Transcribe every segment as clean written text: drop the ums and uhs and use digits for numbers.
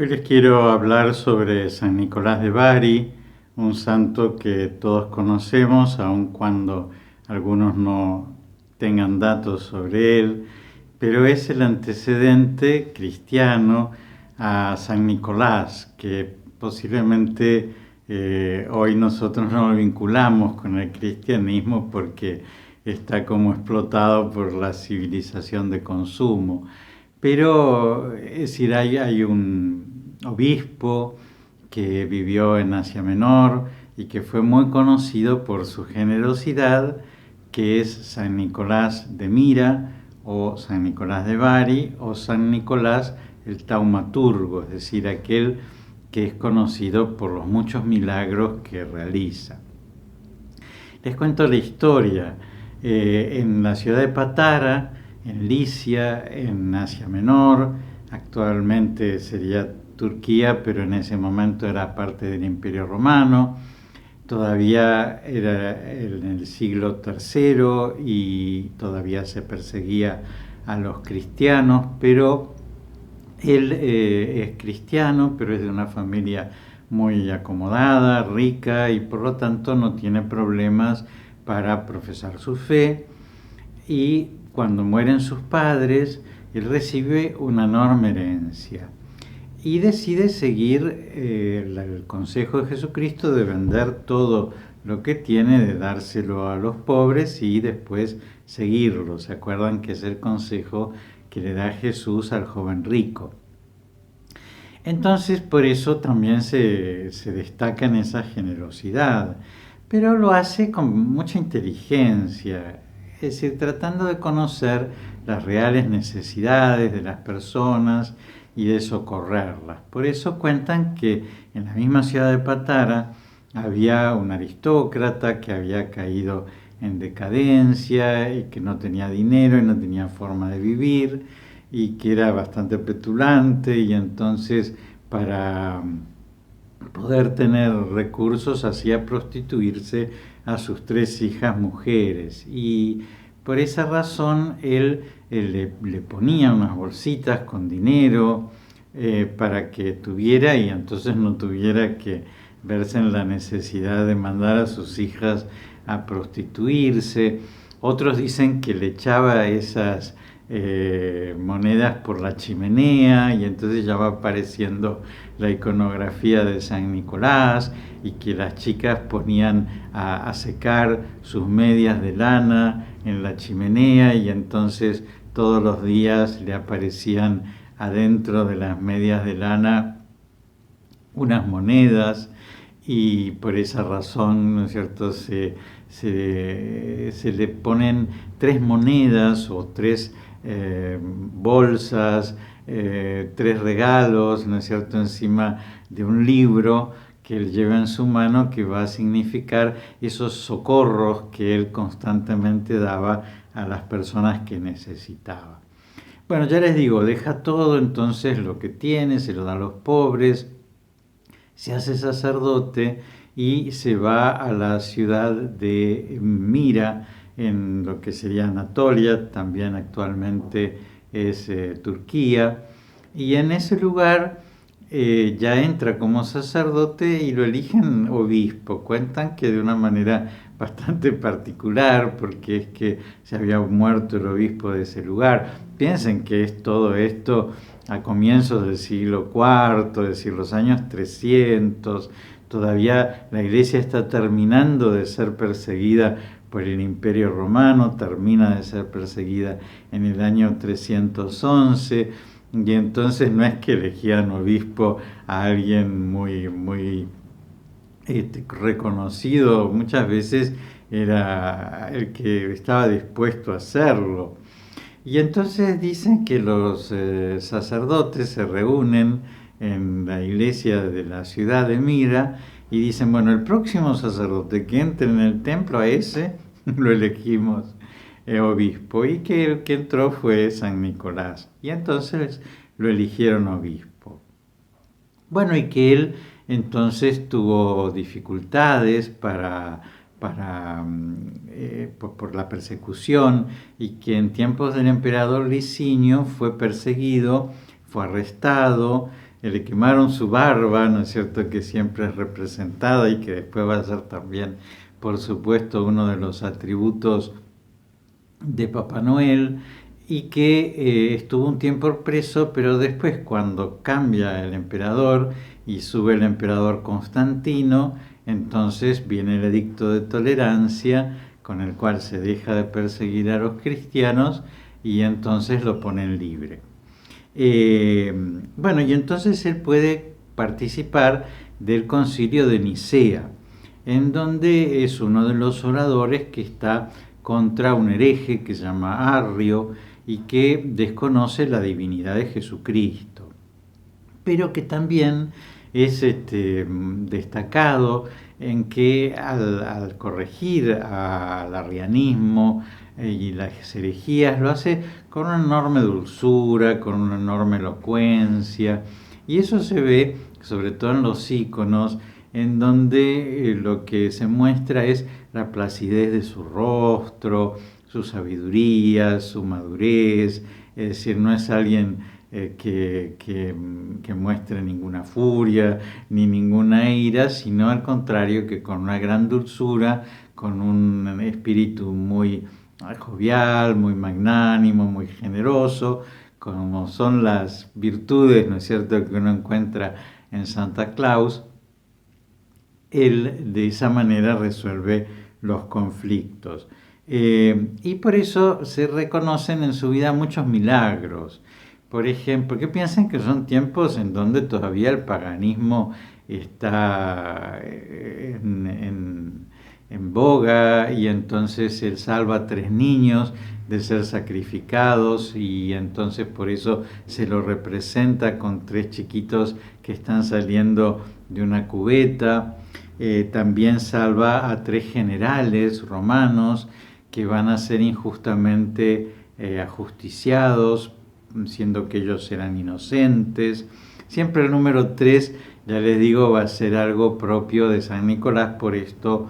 Hoy les quiero hablar sobre San Nicolás de Bari, un santo que todos conocemos, aun cuando algunos no tengan datos sobre él, pero es el antecedente cristiano a San Nicolás, que posiblemente hoy nosotros no lo vinculamos con el cristianismo porque está como explotado por la civilización de consumo. Pero, es decir, hay un obispo que vivió en Asia Menor y que fue muy conocido por su generosidad, que es San Nicolás de Mira o San Nicolás de Bari o San Nicolás el Taumaturgo, es decir, aquel que es conocido por los muchos milagros que realiza. Les cuento la historia. En la ciudad de Patara, en Licia, en Asia Menor, actualmente sería Turquía, pero en ese momento era parte del Imperio Romano, todavía era en el siglo III y todavía se perseguía a los cristianos, pero él es cristiano, pero es de una familia muy acomodada, rica y por lo tanto no tiene problemas para profesar su fe. Y cuando mueren sus padres, él recibe una enorme herencia y decide seguir el consejo de Jesucristo de vender todo lo que tiene, de dárselo a los pobres y después seguirlo. ¿Se acuerdan que es el consejo que le da Jesús al joven rico? Entonces, por eso también se destaca en esa generosidad, pero lo hace con mucha inteligencia, es decir, tratando de conocer las reales necesidades de las personas y de socorrerlas. Por eso cuentan que en la misma ciudad de Patara había un aristócrata que había caído en decadencia y que no tenía dinero y no tenía forma de vivir y que era bastante petulante, y entonces para poder tener recursos hacía prostituirse a sus 3 hijas mujeres, y por esa razón él le ponía unas bolsitas con dinero para que tuviera, y entonces no tuviera que verse en la necesidad de mandar a sus hijas a prostituirse. Otros dicen que le echaba esas monedas por la chimenea y entonces ya va apareciendo la iconografía de San Nicolás, y que las chicas ponían a secar sus medias de lana en la chimenea y entonces todos los días le aparecían adentro de las medias de lana unas monedas, y por esa razón, ¿no es cierto?, se le ponen 3 monedas o 3 bolsas, 3 regalos, ¿no es cierto?, encima de un libro que él lleva en su mano, que va a significar esos socorros que él constantemente daba a las personas que necesitaban. Bueno, ya les digo, deja todo entonces lo que tiene, se lo da a los pobres, se hace sacerdote y se va a la ciudad de Mira, en lo que sería Anatolia, también actualmente es Turquía, y en ese lugar ya entra como sacerdote y lo eligen obispo. Cuentan que de una manera bastante particular, porque es que se había muerto el obispo de ese lugar. Piensen que es todo esto a comienzos del siglo IV, es decir, los años 300, todavía la iglesia está terminando de ser perseguida por el Imperio Romano, termina de ser perseguida en el año 311, y entonces no es que elegían obispo a alguien muy reconocido, muchas veces era el que estaba dispuesto a hacerlo. Y entonces dicen que los sacerdotes se reúnen en la iglesia de la ciudad de Mira y dicen, bueno, el próximo sacerdote que entre en el templo, a ese lo elegimos obispo, y que el que entró fue San Nicolás, y entonces lo eligieron obispo. Bueno, y que él entonces tuvo dificultades por la persecución, y que en tiempos del emperador Licinio fue perseguido, fue arrestado, le quemaron su barba, ¿no es cierto?, que siempre es representada y que después va a ser también, por supuesto, uno de los atributos de Papá Noel, y que estuvo un tiempo preso, pero después cuando cambia el emperador y sube el emperador Constantino, entonces viene el edicto de tolerancia con el cual se deja de perseguir a los cristianos y entonces lo ponen libre. Bueno, y entonces él puede participar del concilio de Nicea, en donde es uno de los oradores que está contra un hereje que se llama Arrio y que desconoce la divinidad de Jesucristo, pero que también es destacado en que al corregir al arrianismo y las herejías lo hace con una enorme dulzura, con una enorme elocuencia, y eso se ve sobre todo en los íconos, en donde lo que se muestra es la placidez de su rostro, su sabiduría, su madurez, es decir, no es alguien que muestre ninguna furia ni ninguna ira, sino al contrario, que con una gran dulzura, con un espíritu muy jovial, muy magnánimo, muy generoso, como son las virtudes, ¿no es cierto?, que uno encuentra en Santa Claus. Él de esa manera resuelve los conflictos. Y por eso se reconocen en su vida muchos milagros. Por ejemplo, que piensan que son tiempos en donde todavía el paganismo está en boga, y entonces él salva a 3 niños de ser sacrificados, y entonces por eso se lo representa con 3 chiquitos que están saliendo de una cubeta. También salva a 3 generales romanos que van a ser injustamente ajusticiados, siendo que ellos eran inocentes. Siempre el número 3, ya les digo, va a ser algo propio de San Nicolás, por esto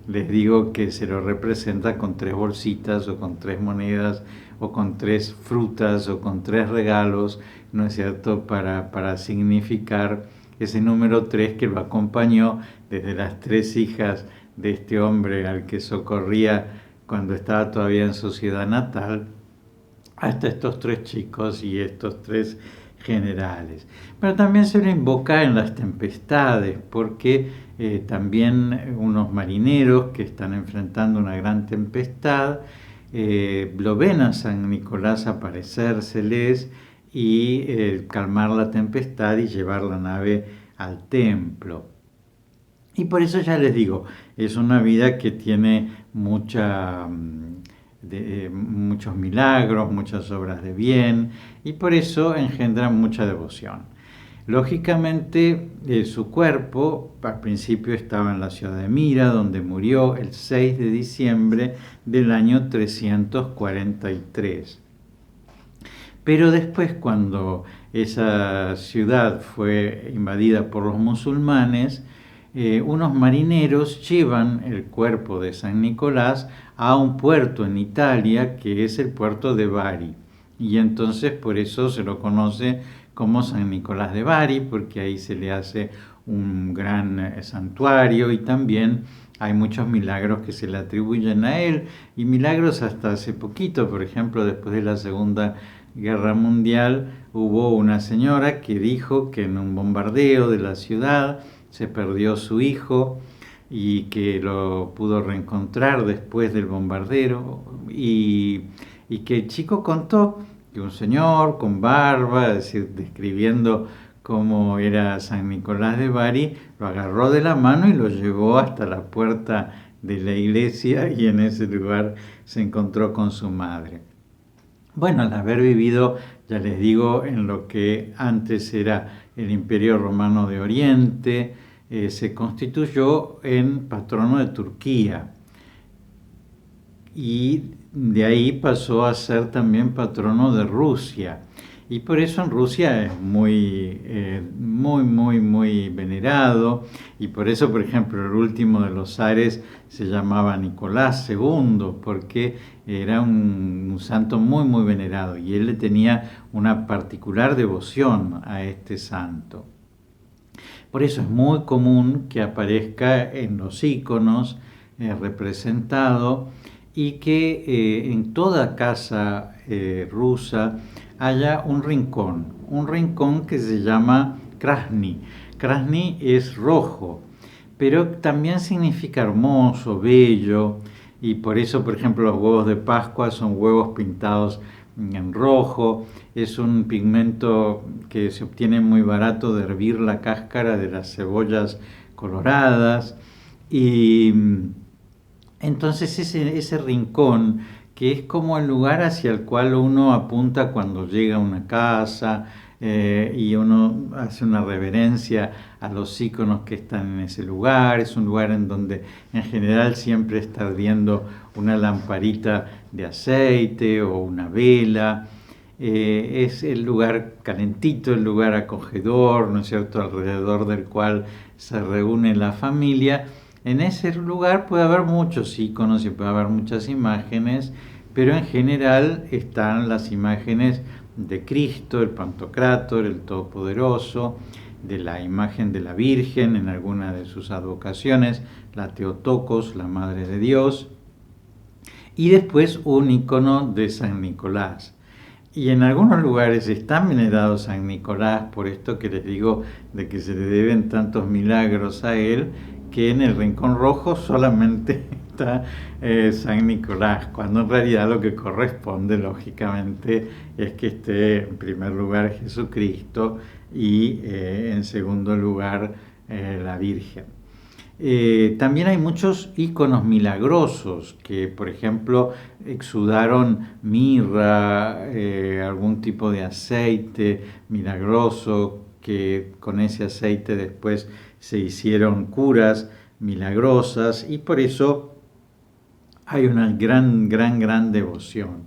les digo que se lo representa con 3 bolsitas o con 3 monedas o con 3 frutas o con 3 regalos, ¿no es cierto?, para significar ese número 3 que lo acompañó desde las 3 hijas de este hombre al que socorría cuando estaba todavía en su ciudad natal, hasta estos 3 chicos y estos 3 generales. Pero también se lo invoca en las tempestades, porque también unos marineros que están enfrentando una gran tempestad lo ven a San Nicolás aparecérseles y calmar la tempestad y llevar la nave al templo. Y por eso ya les digo, es una vida que tiene muchos milagros, muchas obras de bien, y por eso engendra mucha devoción. Lógicamente, su cuerpo al principio estaba en la ciudad de Mira, donde murió el 6 de diciembre del año 343. Pero después, cuando esa ciudad fue invadida por los musulmanes, unos marineros llevan el cuerpo de San Nicolás a un puerto en Italia, que es el puerto de Bari. Y entonces por eso se lo conoce como San Nicolás de Bari, porque ahí se le hace un gran santuario, y también hay muchos milagros que se le atribuyen a él, y milagros hasta hace poquito. Por ejemplo, después de la Segunda Guerra Mundial hubo una señora que dijo que en un bombardeo de la ciudad se perdió su hijo y que lo pudo reencontrar después del bombardeo, y que el chico contó que un señor con barba, es decir, describiendo cómo era San Nicolás de Bari, lo agarró de la mano y lo llevó hasta la puerta de la iglesia, y en ese lugar se encontró con su madre. Bueno, al haber vivido, ya les digo, en lo que antes era el Imperio Romano de Oriente, se constituyó en patrono de Turquía, y de ahí pasó a ser también patrono de Rusia. Y por eso en Rusia es muy venerado. Y por eso, por ejemplo, el último de los zares se llamaba Nicolás II, porque era un santo muy venerado. Y él le tenía una particular devoción a este santo. Por eso es muy común que aparezca en los iconos representado y que en toda casa rusa haya un rincón que se llama Krasny. Krasny es rojo, pero también significa hermoso, bello, y por eso, por ejemplo, los huevos de Pascua son huevos pintados en rojo. Es un pigmento que se obtiene muy barato de hervir la cáscara de las cebollas coloradas. Y entonces ese rincón, que es como el lugar hacia el cual uno apunta cuando llega a una casa, y uno hace una reverencia a los íconos que están en ese lugar. Es un lugar en donde en general siempre está ardiendo una lamparita de aceite o una vela. Es el lugar calentito, el lugar acogedor, ¿no es cierto?, alrededor del cual se reúne la familia. En ese lugar puede haber muchos iconos y puede haber muchas imágenes, pero en general están las imágenes de Cristo, el Pantocrátor, el Todopoderoso, de la imagen de la Virgen en alguna de sus advocaciones, la Teotocos, la Madre de Dios, y después un icono de San Nicolás. Y en algunos lugares está venerado San Nicolás, por esto que les digo de que se le deben tantos milagros a él, que en el rincón rojo solamente está San Nicolás, cuando en realidad lo que corresponde, lógicamente, es que esté en primer lugar Jesucristo y en segundo lugar la Virgen. También hay muchos íconos milagrosos que, por ejemplo, exudaron mirra, algún tipo de aceite milagroso, que con ese aceite después se hicieron curas milagrosas, y por eso hay una gran devoción.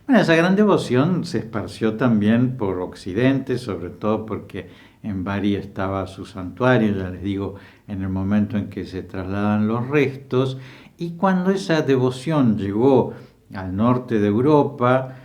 Bueno, esa gran devoción se esparció también por Occidente, sobre todo porque en Bari estaba su santuario, ya les digo, en el momento en que se trasladan los restos. Y cuando esa devoción llegó al norte de Europa,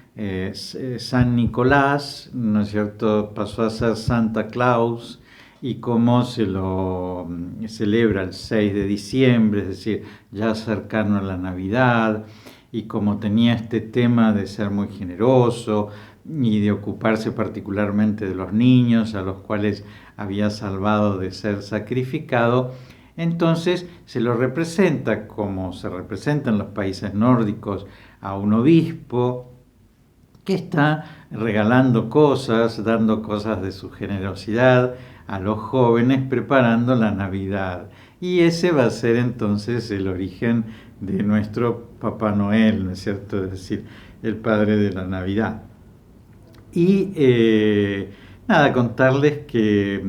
San Nicolás, ¿no es cierto?, pasó a ser Santa Claus, y como se lo celebra el 6 de diciembre, es decir, ya cercano a la Navidad, y como tenía este tema de ser muy generoso y de ocuparse particularmente de los niños a los cuales había salvado de ser sacrificado, entonces se lo representa como se representa en los países nórdicos a un obispo que está regalando cosas, dando cosas de su generosidad a los jóvenes, preparando la Navidad. Y ese va a ser entonces el origen de nuestro Papá Noel, ¿no es cierto?, es decir, el padre de la Navidad. Y nada, contarles que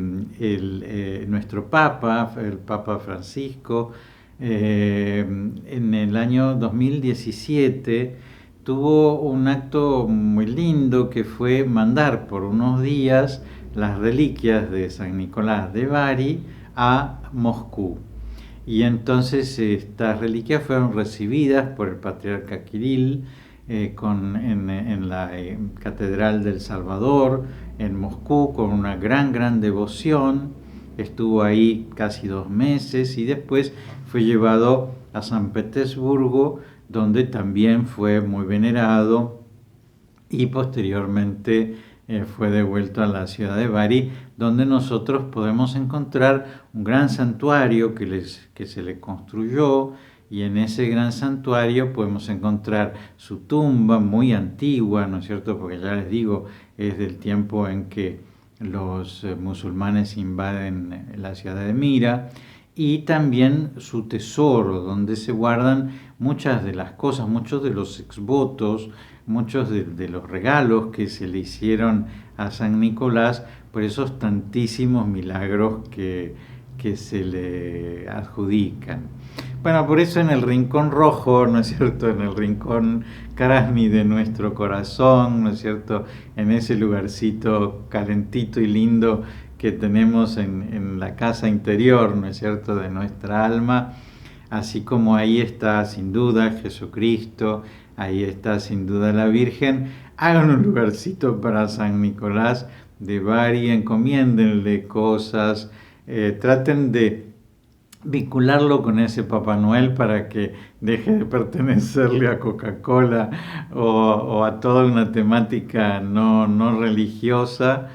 nuestro Papa, el Papa Francisco, en el año 2017 tuvo un acto muy lindo, que fue mandar por unos días las reliquias de San Nicolás de Bari a Moscú. Y entonces estas reliquias fueron recibidas por el patriarca Kirill en la Catedral del Salvador, en Moscú, con una gran devoción. Estuvo ahí casi 2 meses y después fue llevado a San Petersburgo, donde también fue muy venerado, y posteriormente fue devuelto a la ciudad de Bari, donde nosotros podemos encontrar un gran santuario que se le construyó, y en ese gran santuario podemos encontrar su tumba muy antigua, ¿no es cierto?, porque ya les digo, es del tiempo en que los musulmanes invaden la ciudad de Mira, y también su tesoro, donde se guardan muchas de las cosas, muchos de los exvotos, muchos de los regalos que se le hicieron a San Nicolás por esos tantísimos milagros que se le adjudican. Bueno, por eso en el rincón rojo, ¿no es cierto? En el rincón Krasni de nuestro corazón, ¿no es cierto? En ese lugarcito calentito y lindo que tenemos en la casa interior, ¿no es cierto? De nuestra alma. Así como ahí está sin duda Jesucristo, ahí está sin duda la Virgen, hagan un lugarcito para San Nicolás de Bari, encomiéndenle cosas, traten de vincularlo con ese Papá Noel para que deje de pertenecerle a Coca-Cola o a toda una temática no religiosa,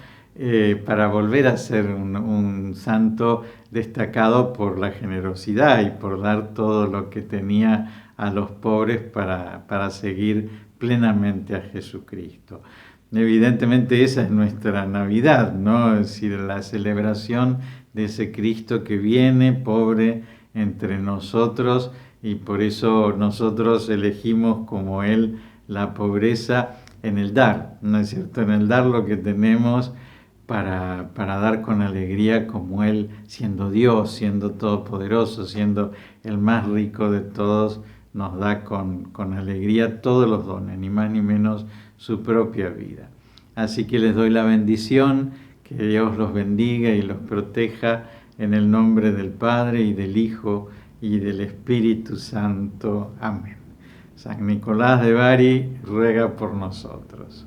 para volver a ser un santo destacado por la generosidad y por dar todo lo que tenía a los pobres para seguir plenamente a Jesucristo. Evidentemente esa es nuestra Navidad, ¿no? Es decir, la celebración de ese Cristo que viene pobre entre nosotros, y por eso nosotros elegimos como Él la pobreza en el dar, ¿no es cierto? En el dar lo que tenemos para dar con alegría como Él, siendo Dios, siendo todopoderoso, siendo el más rico de todos, nos da con alegría todos los dones, ni más ni menos su propia vida. Así que les doy la bendición, que Dios los bendiga y los proteja en el nombre del Padre y del Hijo y del Espíritu Santo. Amén. San Nicolás de Bari ruega por nosotros.